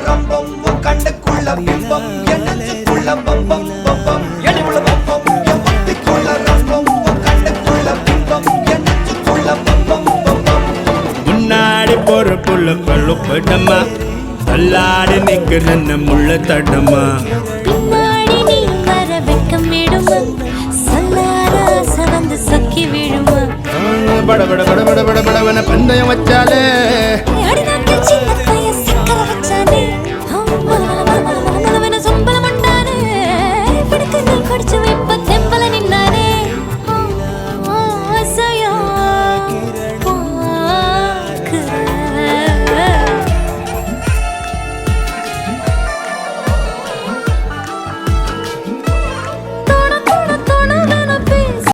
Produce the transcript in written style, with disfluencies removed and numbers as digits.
ரம்பம் உன் கண்ணுக்குள்ள பிம்பம் என் நெஞ்சுக்குள்ள பம்பம் பம்பம் எளிவுள்ள பம்பம் என் புத்திக்குள்ள ரம்பம் உன் கண்ணுக்குள்ள பிம்பம் என் நெஞ்சுக்குள்ள பம்பம் பம்பம் முன்னாடி போற புள்ள பழுப்படமா தள்ளாடி நிக்கிற முள்ள தடமா பின்னாடி நீ வர வெக்கம் விடுமா சொல்லாத ஆசை வந்து சொக்கி விடுமா பட பட பட பட பட படவன பந்தயம் வச்சாலே